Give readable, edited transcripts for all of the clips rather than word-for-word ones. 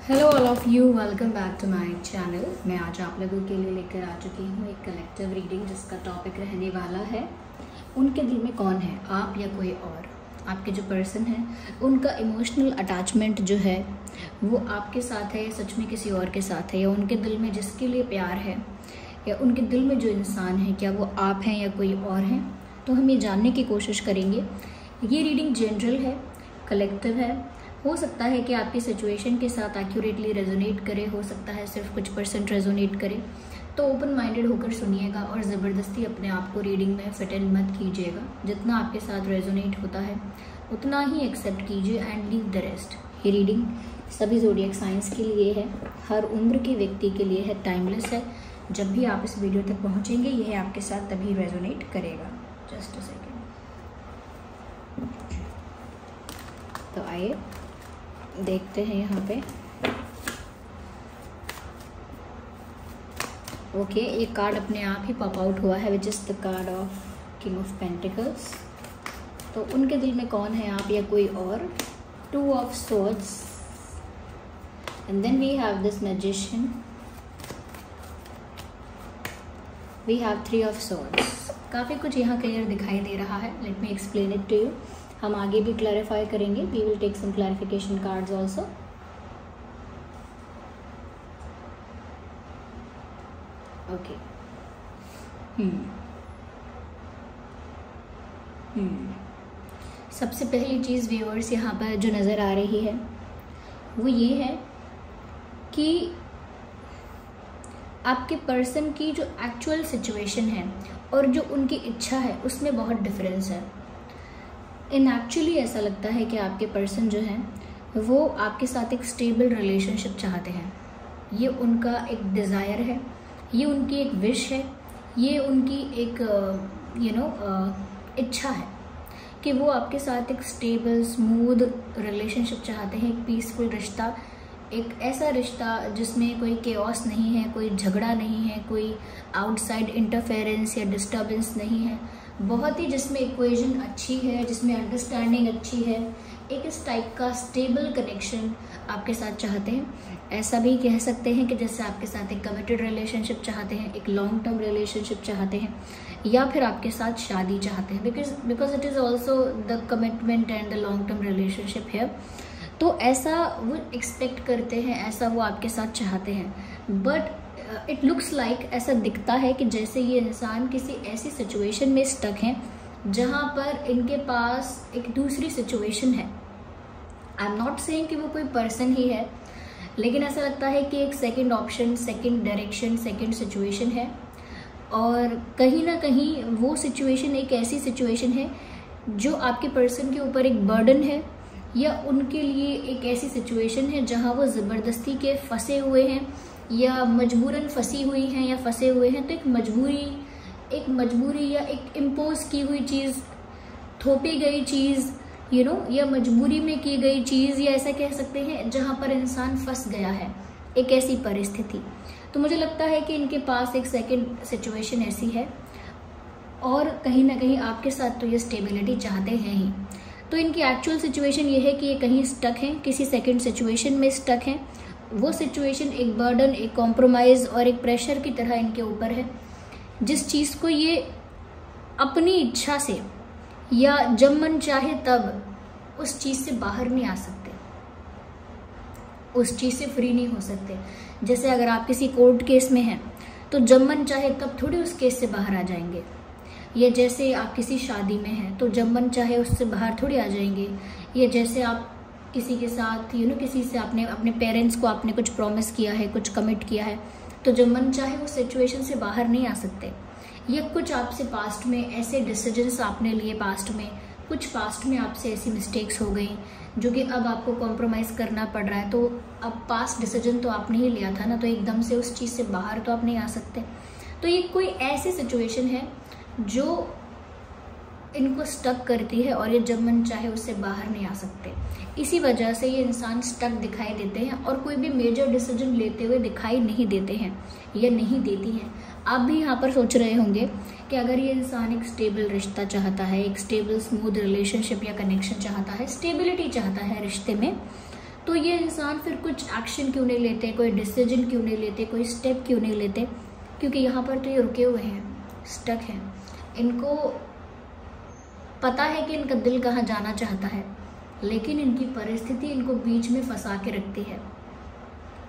Hello all of you, welcome back to my channel. मैं आज आप लोगों के लिए लेकर आ चुकी हूँ एक कलेक्टिव रीडिंग जिसका टॉपिक रहने वाला है उनके दिल में कौन है, आप या कोई और। आपके जो पर्सन है उनका इमोशनल अटैचमेंट जो है वो आपके साथ है, सच में किसी और के साथ है, या उनके दिल में जिसके लिए प्यार है या उनके दिल में जो इंसान है क्या वो आप हैं या कोई और हैं। तो हम ये जानने की कोशिश करेंगे। ये रीडिंग जनरल है, कलेक्टिव है। हो सकता है कि आपकी सिचुएशन के साथ एक्यूरेटली रेजोनेट करे, हो सकता है सिर्फ कुछ % रेजोनेट करे। तो ओपन माइंडेड होकर सुनिएगा और ज़बरदस्ती अपने आप को रीडिंग में फिट इन मत कीजिएगा। जितना आपके साथ रेजोनेट होता है उतना ही एक्सेप्ट कीजिए एंड लीव द रेस्ट। ये रीडिंग सभी ज़ोडिएक साइंस के लिए है, हर उम्र के व्यक्ति के लिए है, टाइमलेस है। जब भी आप इस वीडियो तक पहुँचेंगे यह आपके साथ तभी रेजोनेट करेगा। Just a second. तो आइए देखते हैं यहाँ पे। ओके, एक कार्ड अपने आप ही पॉप आउट हुआ है which is the card of king of pentacles. तो उनके दिल में कौन है, आप या कोई और। 2 of swords and then we have this magician, we have 3 of swords. काफ़ी कुछ यहाँ क्लियर दिखाई दे रहा है। Let me explain it to you. हम आगे भी क्लैरिफाई करेंगे। We will take some clarification cards also. Okay, सबसे पहली चीज़ व्यूअर्स यहाँ पर जो नज़र आ रही है वो ये है कि आपके पर्सन की जो एक्चुअल सिचुएशन है और जो उनकी इच्छा है उसमें बहुत डिफरेंस है। इन एक्चुअली ऐसा लगता है कि आपके पर्सन जो हैं वो आपके साथ एक स्टेबल रिलेशनशिप चाहते हैं। ये उनका एक डिज़ायर है, ये उनकी एक विश है, ये उनकी एक इच्छा है कि वो आपके साथ एक स्टेबल स्मूथ रिलेशनशिप चाहते हैं। एक पीसफुल रिश्ता, एक ऐसा रिश्ता जिसमें कोई केओस नहीं है, कोई झगड़ा नहीं है, कोई आउटसाइड इंटरफेरेंस या डिस्टर्बेंस नहीं है। बहुत ही जिसमें इक्वेशन अच्छी है, जिसमें अंडरस्टैंडिंग अच्छी है। एक इस टाइप का स्टेबल कनेक्शन आपके साथ चाहते हैं। ऐसा भी कह सकते हैं कि जैसे आपके साथ एक कमिटेड रिलेशनशिप चाहते हैं, एक लॉन्ग टर्म रिलेशनशिप चाहते हैं, या फिर आपके साथ शादी चाहते हैं। Because it is also the commitment and the long term relationship है। तो ऐसा वो एक्सपेक्ट करते हैं, ऐसा वो आपके साथ चाहते हैं। बट इट लुक्स लाइक, ऐसा दिखता है कि जैसे ये इंसान किसी ऐसी सिचुएशन में स्टक हैं जहाँ पर इनके पास एक दूसरी सिचुएशन है। आई एम नॉट सेइंग कि वो कोई पर्सन ही है, लेकिन ऐसा लगता है कि एक second option, second direction, second situation है। और कहीं ना कहीं वो सिचुएशन एक ऐसी सिचुएशन है जो आपके पर्सन के ऊपर एक बर्डन है, या उनके लिए एक ऐसी सिचुएशन है जहाँ वो ज़बरदस्ती के फंसे हुए हैं या मजबूरन फंसी हुई हैं या फंसे हुए हैं। तो एक मजबूरी या एक इम्पोज की हुई चीज़, थोपी गई चीज़, या मजबूरी में की गई चीज़, या ऐसा कह सकते हैं जहाँ पर इंसान फंस गया है, एक ऐसी परिस्थिति। तो मुझे लगता है कि इनके पास एक सेकंड सिचुएशन ऐसी है, और कहीं ना कहीं आपके साथ तो ये स्टेबिलिटी चाहते हैं ही। तो इनकी एक्चुअल सिचुएशन ये है कि ये कहीं स्टक हैं, किसी सेकंड सिचुएशन में स्टक हैं। वो सिचुएशन एक बर्डन, एक कॉम्प्रोमाइज़ और एक प्रेशर की तरह इनके ऊपर है, जिस चीज़ को ये अपनी इच्छा से या जब मन चाहे तब उस चीज़ से बाहर नहीं आ सकते, उस चीज़ से फ्री नहीं हो सकते। जैसे अगर आप किसी कोर्ट केस में हैं तो जब मन चाहे तब थोड़ी उस केस से बाहर आ जाएंगे, या जैसे आप किसी शादी में हैं तो जब मन चाहे उससे बाहर थोड़ी आ जाएंगे, या जैसे आप किसी के साथ किसी से आपने अपने पेरेंट्स को आपने कुछ प्रॉमिस किया है, कुछ कमिट किया है, तो जब मन चाहे उस सिचुएशन से बाहर नहीं आ सकते। या कुछ आपसे पास्ट में ऐसे डिसीजंस आपने लिए, पास्ट में आपसे ऐसी मिस्टेक्स हो गई जो कि अब आपको कॉम्प्रोमाइज़ करना पड़ रहा है। तो अब पास्ट डिसीजन तो आपने ही लिया था ना, तो एकदम से उस चीज़ से बाहर तो आप नहीं आ सकते। तो ये कोई ऐसी सिचुएशन है जो इनको स्टक करती है, और ये जब मन चाहे उससे बाहर नहीं आ सकते। इसी वजह से ये इंसान स्टक दिखाई देते हैं और कोई भी मेजर डिसीजन लेते हुए दिखाई नहीं देते हैं या नहीं देती हैं। आप भी यहाँ पर सोच रहे होंगे कि अगर ये इंसान एक स्टेबल रिश्ता चाहता है, एक स्टेबल स्मूथ रिलेशनशिप या कनेक्शन चाहता है, स्टेबिलिटी चाहता है रिश्ते में, तो ये इंसान फिर कुछ एक्शन क्यों नहीं लेते, कोई डिसीजन क्यों नहीं लेते, कोई स्टेप क्यों नहीं लेते? क्योंकि यहाँ पर तो ये रुके हुए हैं, स्टक हैं। इनको पता है कि इनका दिल कहाँ जाना चाहता है, लेकिन इनकी परिस्थिति इनको बीच में फंसा के रखती है।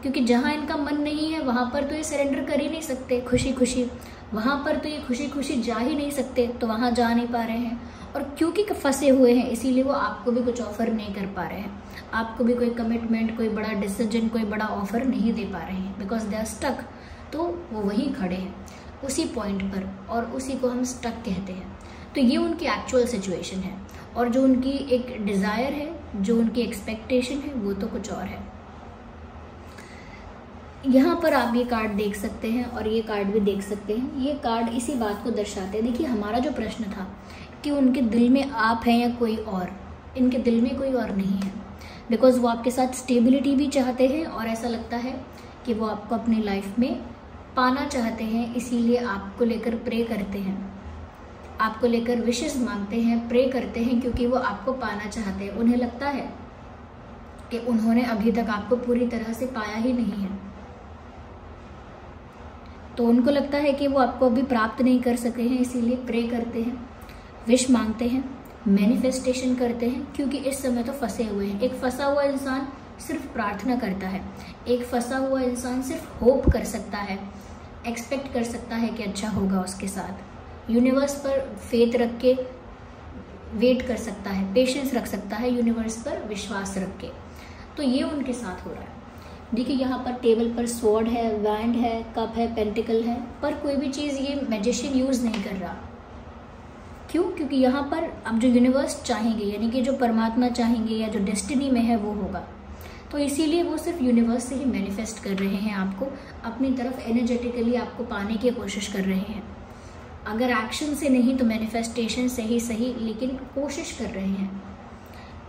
क्योंकि जहाँ इनका मन नहीं है वहाँ पर तो ये सरेंडर कर ही नहीं सकते खुशी खुशी, वहाँ पर तो ये खुशी खुशी जा ही नहीं सकते, तो वहाँ जा नहीं पा रहे हैं। और क्योंकि फंसे हुए हैं इसीलिए वो आपको भी कुछ ऑफर नहीं कर पा रहे हैं, आपको भी कोई कमिटमेंट, कोई बड़ा डिसीजन, कोई बड़ा ऑफर नहीं दे पा रहे हैं, बिकॉज दे आर स्टक। तो वो वहीं खड़े हैं उसी पॉइंट पर, और उसी को हम स्टक कहते हैं। तो ये उनकी एक्चुअल सिचुएशन है, और जो उनकी एक डिज़ायर है, जो उनकी एक्सपेक्टेशन है, वो तो कुछ और है। यहाँ पर आप ये कार्ड देख सकते हैं और ये कार्ड भी देख सकते हैं। ये कार्ड इसी बात को दर्शाते हैं। देखिए, हमारा जो प्रश्न था कि उनके दिल में आप हैं या कोई और, इनके दिल में कोई और नहीं है, बिकॉज वो आपके साथ स्टेबिलिटी भी चाहते हैं, और ऐसा लगता है कि वो आपको अपनी लाइफ में पाना चाहते हैं, इसीलिए आपको लेकर प्रे करते हैं, आपको लेकर विशेस मांगते हैं, प्रे करते हैं, क्योंकि वो आपको पाना चाहते हैं। उन्हें लगता है कि उन्होंने अभी तक आपको पूरी तरह से पाया ही नहीं है, तो उनको लगता है कि वो आपको अभी प्राप्त नहीं कर सके हैं, इसीलिए प्रे करते हैं, विश मांगते हैं, मैनिफेस्टेशन करते हैं, क्योंकि इस समय तो फंसे हुए हैं। एक फंसा हुआ इंसान सिर्फ प्रार्थना करता है, एक फंसा हुआ इंसान सिर्फ होप कर सकता है, एक्सपेक्ट कर सकता है कि अच्छा होगा उसके साथ। यूनिवर्स पर फेथ रख के वेट कर सकता है, पेशेंस रख सकता है, यूनिवर्स पर विश्वास रख के। तो ये उनके साथ हो रहा है। देखिए, यहाँ पर टेबल पर स्वॉर्ड है, वैंड है, कप है, पेंटिकल है, पर कोई भी चीज़ ये मैजिशियन यूज़ नहीं कर रहा। क्यों? क्योंकि यहाँ पर अब जो यूनिवर्स चाहेंगे, यानी कि जो परमात्मा चाहेंगे या जो डेस्टिनी में है वो होगा, तो इसीलिए वो सिर्फ यूनिवर्स से ही मैनिफेस्ट कर रहे हैं, आपको अपनी तरफ एनर्जेटिकली आपको पाने की कोशिश कर रहे हैं। अगर एक्शन से नहीं तो मैनिफेस्टेशन से ही सही, लेकिन कोशिश कर रहे हैं,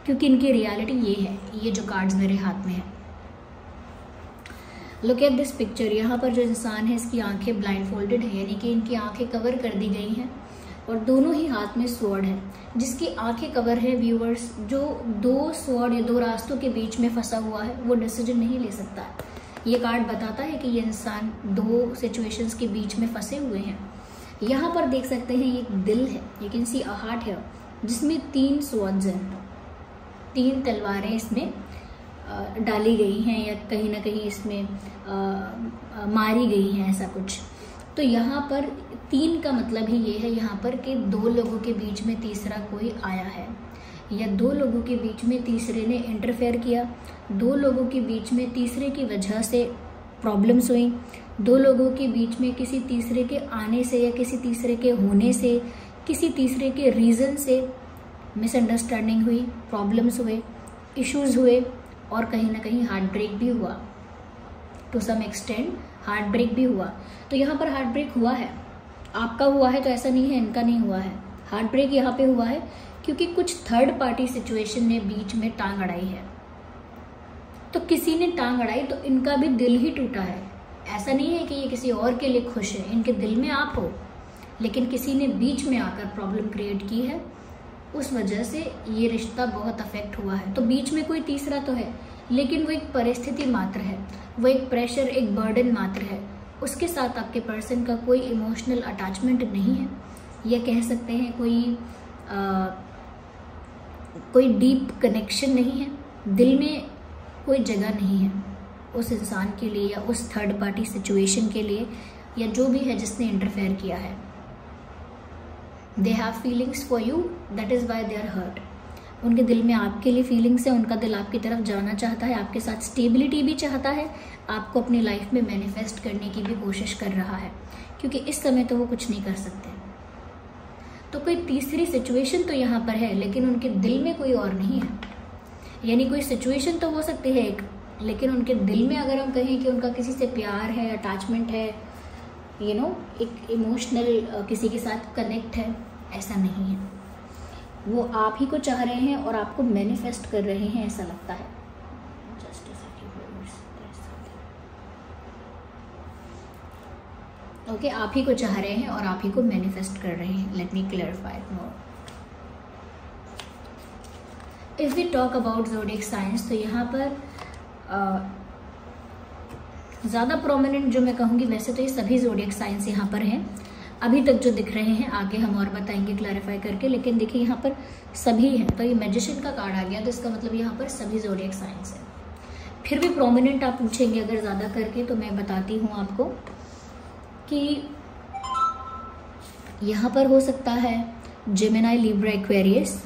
क्योंकि इनकी रियलिटी ये है। ये जो कार्ड्स मेरे हाथ में है, लुक एट दिस पिक्चर। यहाँ पर जो इंसान है इसकी आंखें ब्लाइंड फोल्डेड है, यानी कि इनकी आंखें कवर कर दी गई हैं, और दोनों ही हाथ में स्वॉर्ड है। जिसकी आंखें कवर है व्यूअर्स, जो दो स्वॉर्ड या दो रास्तों के बीच में फंसा हुआ है, वो डिसीजन नहीं ले सकता। ये कार्ड बताता है कि ये इंसान दो सिचुएशंस के बीच में फंसे हुए हैं। यहाँ पर देख सकते हैं ये एक दिल है, you can see a heart है, जिसमें 3 स्वॉर्ड्स हैं, 3 तलवारें इसमें डाली गई हैं, या कहीं ना कहीं इसमें मारी गई हैं, ऐसा कुछ। तो यहाँ पर 3 का मतलब ही ये है यहाँ पर कि 2 लोगों के बीच में तीसरा कोई आया है, या 2 लोगों के बीच में तीसरे ने इंटरफेयर किया, 2 लोगों के बीच में तीसरे की वजह से प्रॉब्लम्स हुई, 2 लोगों के बीच में किसी तीसरे के आने से या किसी तीसरे के होने से, किसी तीसरे के रीज़न से मिसअंडरस्टैंडिंग हुई, प्रॉब्लम्स हुए, इश्यूज़ हुए, और कहीं ना कहीं हार्ट ब्रेक भी हुआ। To some extend heartbreak भी हुआ। तो यहाँ पर हार्ट ब्रेक हुआ है, आपका हुआ है, तो ऐसा नहीं है इनका नहीं हुआ है। हार्ट ब्रेक यहाँ पे हुआ है क्योंकि कुछ थर्ड पार्टी सिचुएशन ने बीच में टांग अड़ाई है। तो किसी ने टांग अड़ाई तो इनका भी दिल ही टूटा है। ऐसा नहीं है कि ये किसी और के लिए खुश है, इनके दिल में आप हो, लेकिन किसी ने बीच में आकर प्रॉब्लम क्रिएट की है, उस वजह से ये रिश्ता बहुत अफेक्ट हुआ है। तो बीच में कोई तीसरा तो है, लेकिन वो एक परिस्थिति मात्र है, वो एक प्रेशर, एक बर्डन मात्र है। उसके साथ आपके पर्सन का कोई इमोशनल अटैचमेंट नहीं है, या कह सकते हैं कोई डीप कनेक्शन नहीं है, दिल में कोई जगह नहीं है उस इंसान के लिए या उस थर्ड पार्टी सिचुएशन के लिए, या जो भी है जिसने इंटरफेयर किया है। They have feelings for you, that is why they are hurt. उनके दिल में आपके लिए फीलिंग्स है, उनका दिल आपकी तरफ जाना चाहता है, आपके साथ स्टेबिलिटी भी चाहता है, आपको अपनी लाइफ में मैनिफेस्ट करने की भी कोशिश कर रहा है, क्योंकि इस समय तो वो कुछ नहीं कर सकते। तो कोई तीसरी सिचुएशन तो यहाँ पर है, लेकिन उनके दिल में कोई और नहीं है। यानी कोई सिचुएशन तो हो सकती है एक, लेकिन उनके दिल में अगर हम कहें कि उनका किसी से प्यार है, अटैचमेंट है, एक इमोशनल किसी के साथ कनेक्ट है, ऐसा नहीं है। वो आप ही को चाह रहे हैं और आपको मैनिफेस्ट कर रहे हैं, ऐसा लगता है। ओके, आप ही को चाह रहे हैं और आप ही को मैनिफेस्ट कर रहे हैं। Let me clarify more. If we talk about zodiac science, तो यहाँ पर ज़्यादा प्रोमिनेंट जो मैं कहूँगी, वैसे तो ये सभी ज़ोडिएक साइंस यहाँ पर हैं अभी तक जो दिख रहे हैं, आगे हम और बताएंगे क्लैरिफाई करके, लेकिन देखिए यहाँ पर सभी हैं। तो ये मैजिशियन का कार्ड आ गया, तो इसका मतलब यहाँ पर सभी ज़ोडिएक साइंस है। फिर भी प्रोमिनेंट आप पूछेंगे अगर ज़्यादा करके, तो मैं बताती हूँ आपको कि यहाँ पर हो सकता है जेमिनाई, लिब्रा, एक्वेरियस,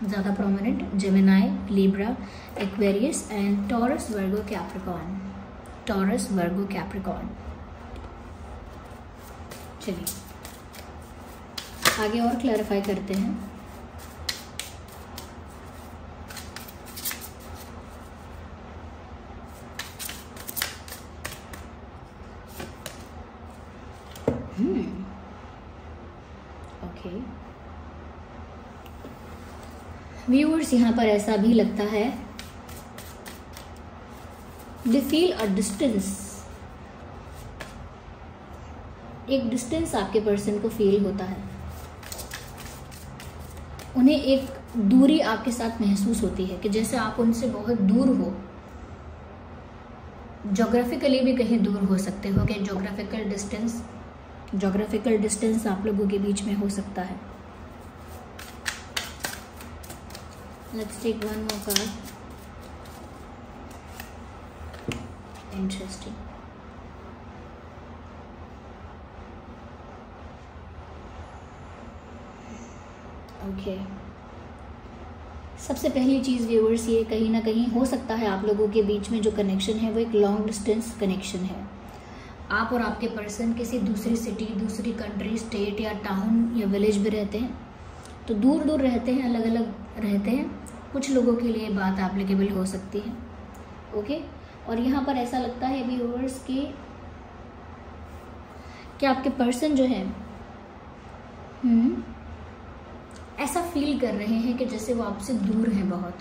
ज़्यादा prominent Gemini, Libra, Aquarius and taurus, Virgo, Capricorn, taurus, Virgo, Capricorn. चलिए आगे और क्लैरिफाई करते हैं। ओके व्यूअर्स, यहाँ पर ऐसा भी लगता है, दे फील अ डिस्टेंस, एक डिस्टेंस आपके पर्सन को फील होता है, उन्हें एक दूरी आपके साथ महसूस होती है कि जैसे आप उनसे बहुत दूर हो, जोग्राफिकली भी कहीं दूर हो सकते हो, कि जोग्राफिकल डिस्टेंस आप लोगों के बीच में हो सकता है। Let's take one more card. Interesting. Okay सबसे पहली चीज़ व्यूअर्स, ये कहीं ना कहीं हो सकता है आप लोगों के बीच में जो कनेक्शन है वो एक लॉन्ग डिस्टेंस कनेक्शन है। आप और आपके पर्सन किसी दूसरी सिटी, दूसरी कंट्री, स्टेट या टाउन या विलेज में रहते हैं, तो दूर दूर रहते हैं, अलग अलग रहते हैं। कुछ लोगों के लिए बात एप्लीकेबल हो सकती है। ओके और यहाँ पर ऐसा लगता है व्यूअर्स कि आपके पर्सन जो है ऐसा फील कर रहे हैं कि जैसे वो आपसे दूर हैं बहुत।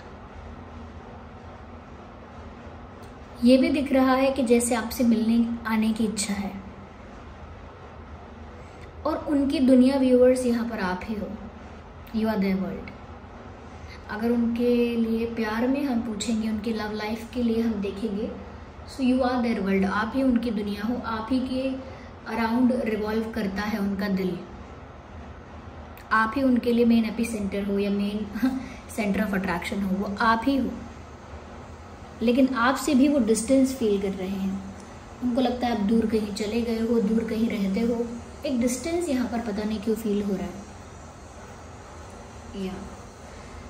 ये भी दिख रहा है कि जैसे आपसे मिलने आने की इच्छा है, और उनकी दुनिया व्यूअर्स यहाँ पर आप ही हो। You are their world. अगर उनके लिए प्यार में हम पूछेंगे, उनकी लव लाइफ के लिए हम देखेंगे, so you are their world. आप ही उनकी दुनिया हो, आप ही के अराउंड रिवॉल्व करता है उनका दिल। आप ही उनके लिए मेन एपी सेंटर हो या मेन सेंटर ऑफ अट्रैक्शन हो, वो आप ही हो। लेकिन आपसे भी वो डिस्टेंस फील कर रहे हैं। उनको लगता है आप दूर कहीं चले गए हो, दूर कहीं रहते हो। एक डिस्टेंस यहाँ पर पता नहीं क्यों फील हो रहा है।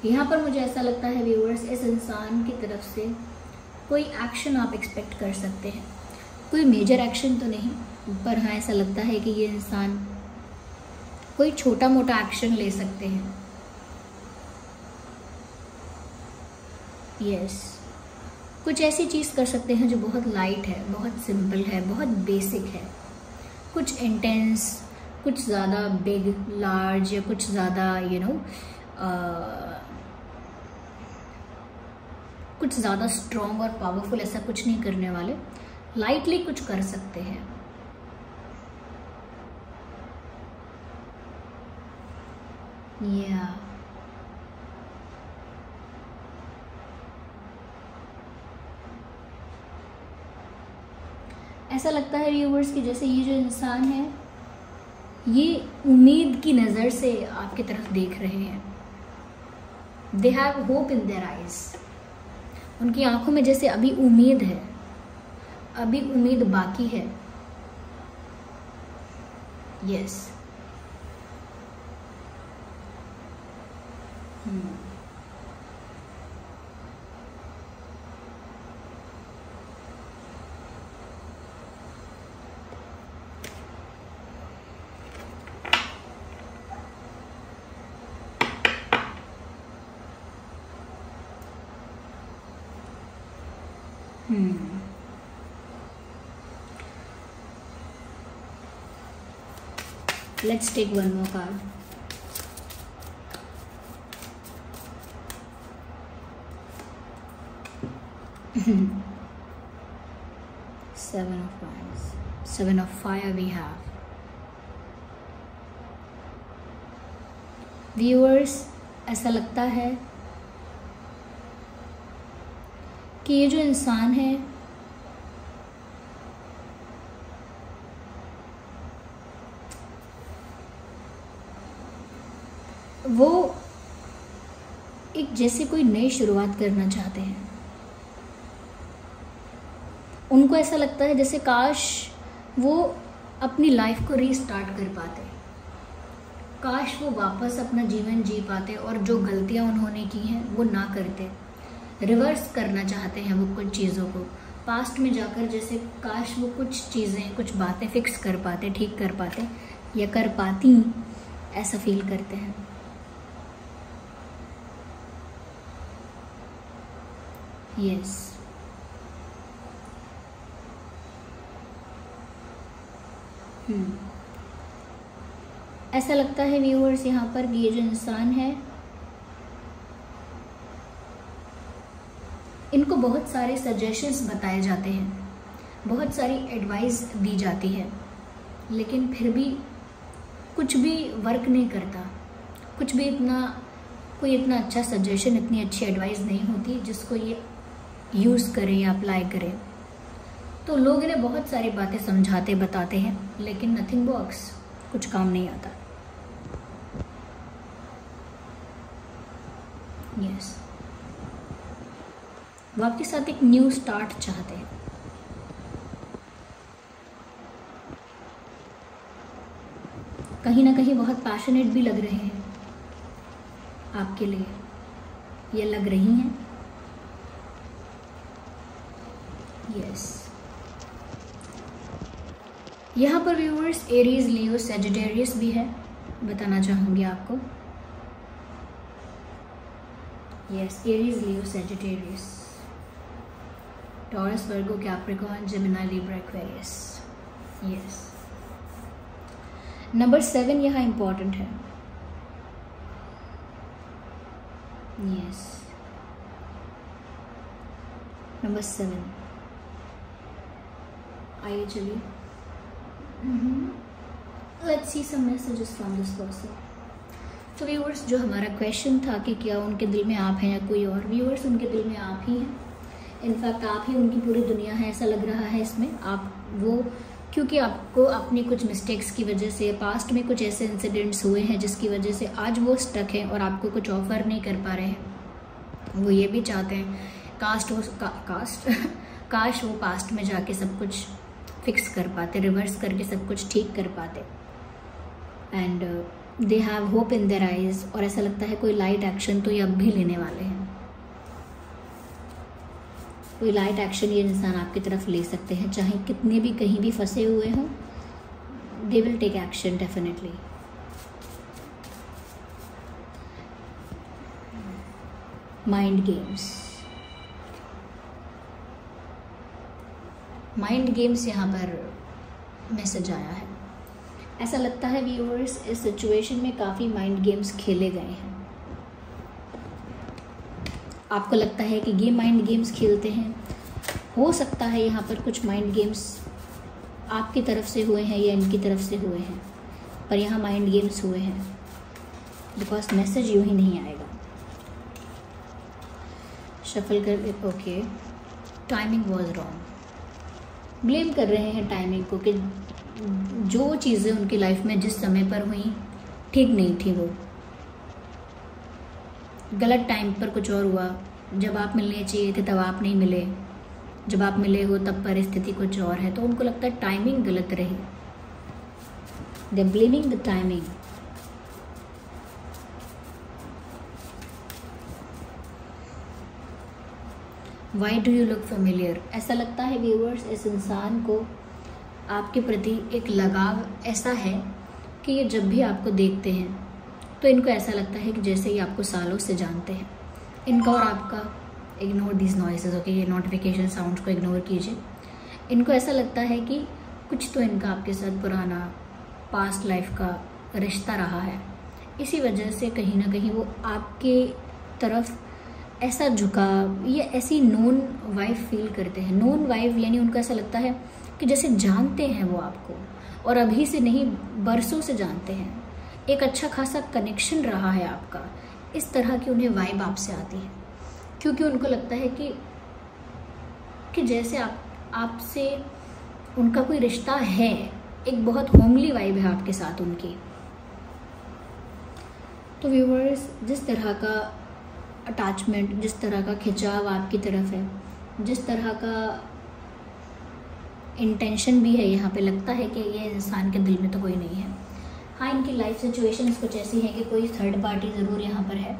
यहाँ पर मुझे ऐसा लगता है व्यूअर्स, इस इंसान की तरफ से कोई एक्शन आप एक्सपेक्ट कर सकते हैं। कोई मेजर एक्शन तो नहीं, पर हाँ ऐसा लगता है कि ये इंसान कोई छोटा मोटा एक्शन ले सकते हैं। यस कुछ ऐसी चीज़ कर सकते हैं जो बहुत लाइट है, बहुत सिंपल है, बहुत बेसिक है। कुछ इंटेंस, कुछ ज़्यादा बिग, लार्ज, या कुछ ज़्यादा कुछ ज़्यादा स्ट्रॉन्ग और पावरफुल, ऐसा कुछ नहीं करने वाले। लाइटली कुछ कर सकते हैं। ऐसा लगता है व्यूअर्स कि जैसे ये जो इंसान है, ये उम्मीद की नज़र से आपकी तरफ देख रहे हैं। They have hope in their eyes. उनकी आंखों में जैसे अभी उम्मीद है, अभी उम्मीद बाकी है। Yes Let's take one more card. Seven of Wands. Seven of Fire we have. Viewers, ऐसा लगता है कि ये जो इंसान है वो एक जैसे कोई नई शुरुआत करना चाहते हैं। उनको ऐसा लगता है जैसे काश वो अपनी लाइफ को रीस्टार्ट कर पाते, काश वो वापस अपना जीवन जी पाते और जो गलतियां उन्होंने की हैं वो ना करते। रिवर्स करना चाहते हैं वो कुछ चीज़ों को, पास्ट में जाकर जैसे काश वो कुछ चीज़ें, कुछ बातें फिक्स कर पाते, ठीक कर पाते या कर पाती, ऐसा फील करते हैं। यस, ऐसा लगता है व्यूअर्स यहाँ पर कि ये जो इंसान है इनको बहुत सारे सजेशंस बताए जाते हैं, बहुत सारी एडवाइस दी जाती है, लेकिन फिर भी कुछ भी वर्क नहीं करता, कुछ भी कोई इतना अच्छा सजेशन, इतनी अच्छी एडवाइस नहीं होती जिसको ये यूज़ करें या अप्लाई करें। तो लोग इन्हें बहुत सारी बातें समझाते बताते हैं, लेकिन नथिंग वर्क्स, कुछ काम नहीं आता। यस, वो आपके साथ एक न्यू स्टार्ट चाहते हैं। कहीं ना कहीं बहुत पैशनेट भी लग रहे हैं आपके लिए, ये लग रही हैं। यस, यहाँ पर व्यूअर्स एरीज, लियो, सजिटेरियस भी है, बताना चाहूँगी आपको। Yes, Aries, Leo, Sagittarius, Taurus, Virgo, Capricorn, Gemini, Libra, Aquarius. Yes, number 7 यहाँ इम्पॉर्टेंट है। यस, नंबर 7 आइए चलिए, let's see some messages from this person. तो व्यूअर्स, जो हमारा क्वेश्चन था कि क्या उनके दिल में आप हैं या कोई और, व्यूअर्स उनके दिल में आप ही हैं। इनफैक्ट आप ही उनकी पूरी दुनिया है, ऐसा लग रहा है इसमें। आप वो, क्योंकि आपको अपनी कुछ मिस्टेक्स की वजह से, पास्ट में कुछ ऐसे इंसिडेंट्स हुए हैं जिसकी वजह से आज वो स्टक हैं और आपको कुछ ऑफर नहीं कर पा रहे हैं। वो ये भी चाहते हैं काश वो पास्ट में जाके सब कुछ फिक्स कर पाते, रिवर्स करके सब कुछ ठीक कर पाते। And they have hope in their eyes, और ऐसा लगता है कोई लाइट एक्शन तो ये अब भी लेने वाले हैं। कोई लाइट एक्शन ये इंसान आपकी तरफ ले सकते हैं, चाहे कितने भी कहीं भी फंसे हुए हों, they will take action definitely. Mind games, mind games यहाँ पर मैसेज आया है। ऐसा लगता है व्यूअर्स इस सिचुएशन में काफ़ी माइंड गेम्स खेले गए हैं। आपको लगता है कि ये माइंड गेम्स खेलते हैं, हो सकता है यहाँ पर कुछ माइंड गेम्स आपकी तरफ से हुए हैं या इनकी तरफ से हुए हैं, पर यहाँ माइंड गेम्स हुए हैं, बिकॉज मैसेज यूँ ही नहीं आएगा। शफल कर, okay, timing was wrong, blame कर रहे हैं टाइमिंग को कि जो चीज़ें उनकी लाइफ में जिस समय पर हुई ठीक नहीं थी, वो गलत टाइम पर कुछ और हुआ। जब आप मिलने चाहिए थे तब आप नहीं मिले, जब आप मिले हो तब परिस्थिति कुछ और है, तो उनको लगता है टाइमिंग गलत रही। They are blaming the timing. Why do you look familiar, ऐसा लगता है व्यूअर्स इस इंसान को आपके प्रति एक लगाव ऐसा है कि ये जब भी आपको देखते हैं तो इनको ऐसा लगता है कि जैसे ये आपको सालों से जानते हैं। इनका और आपका, इग्नोर दीज नॉइसेस, ओके, ये नोटिफिकेशन साउंड को इग्नोर कीजिए। इनको ऐसा लगता है कि कुछ तो इनका आपके साथ पुराना पास्ट लाइफ का रिश्ता रहा है, इसी वजह से कहीं ना कहीं वो आपके तरफ ऐसा झुकाव या ऐसी नोन वाइफ फील करते हैं। नोन वाइफ यानी उनको ऐसा लगता है कि जैसे जानते हैं वो आपको, और अभी से नहीं बरसों से जानते हैं, एक अच्छा खासा कनेक्शन रहा है आपका। इस तरह की उन्हें वाइब आपसे आती है, क्योंकि उनको लगता है कि कि जैसे आपसे उनका कोई रिश्ता है, एक बहुत होमली वाइब है आपके साथ उनकी। तो व्यूअर्स, जिस तरह का अटैचमेंट, जिस तरह का खिंचाव आपकी तरफ है, जिस तरह का इंटेंशन भी है यहाँ पे, लगता है कि ये इंसान के दिल में तो कोई नहीं है। हाँ, इनकी लाइफ सिचुएशंस कुछ ऐसी हैं कि कोई थर्ड पार्टी ज़रूर यहाँ पर है,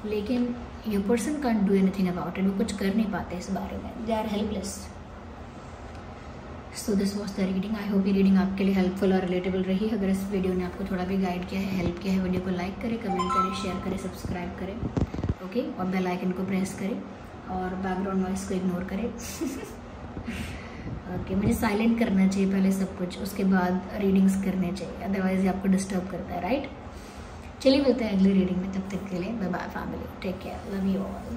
लेकिन your person can't do anything about it. वो कुछ कर नहीं पाते इस बारे में, they are helpless. So this was the reading. I hope ये रीडिंग आपके लिए हेल्पफुल और रिलेटेबल रही। अगर इस वीडियो ने आपको थोड़ा भी गाइड किया है, हेल्प किया है, वीडियो को लाइक करें, कमेंट करें, शेयर करें, सब्सक्राइब करें, ओके, और बेल आइकन को प्रेस करें और बैकग्राउंड नॉइस को इग्नोर करें। ओके, मुझे साइलेंट करना चाहिए पहले सब कुछ, उसके बाद रीडिंग्स करने चाहिए, अदरवाइज ये आपको डिस्टर्ब करता है, राइट। चलिए मिलते हैं अगली रीडिंग में, तब तक के लिए bye bye family, take care, love you all.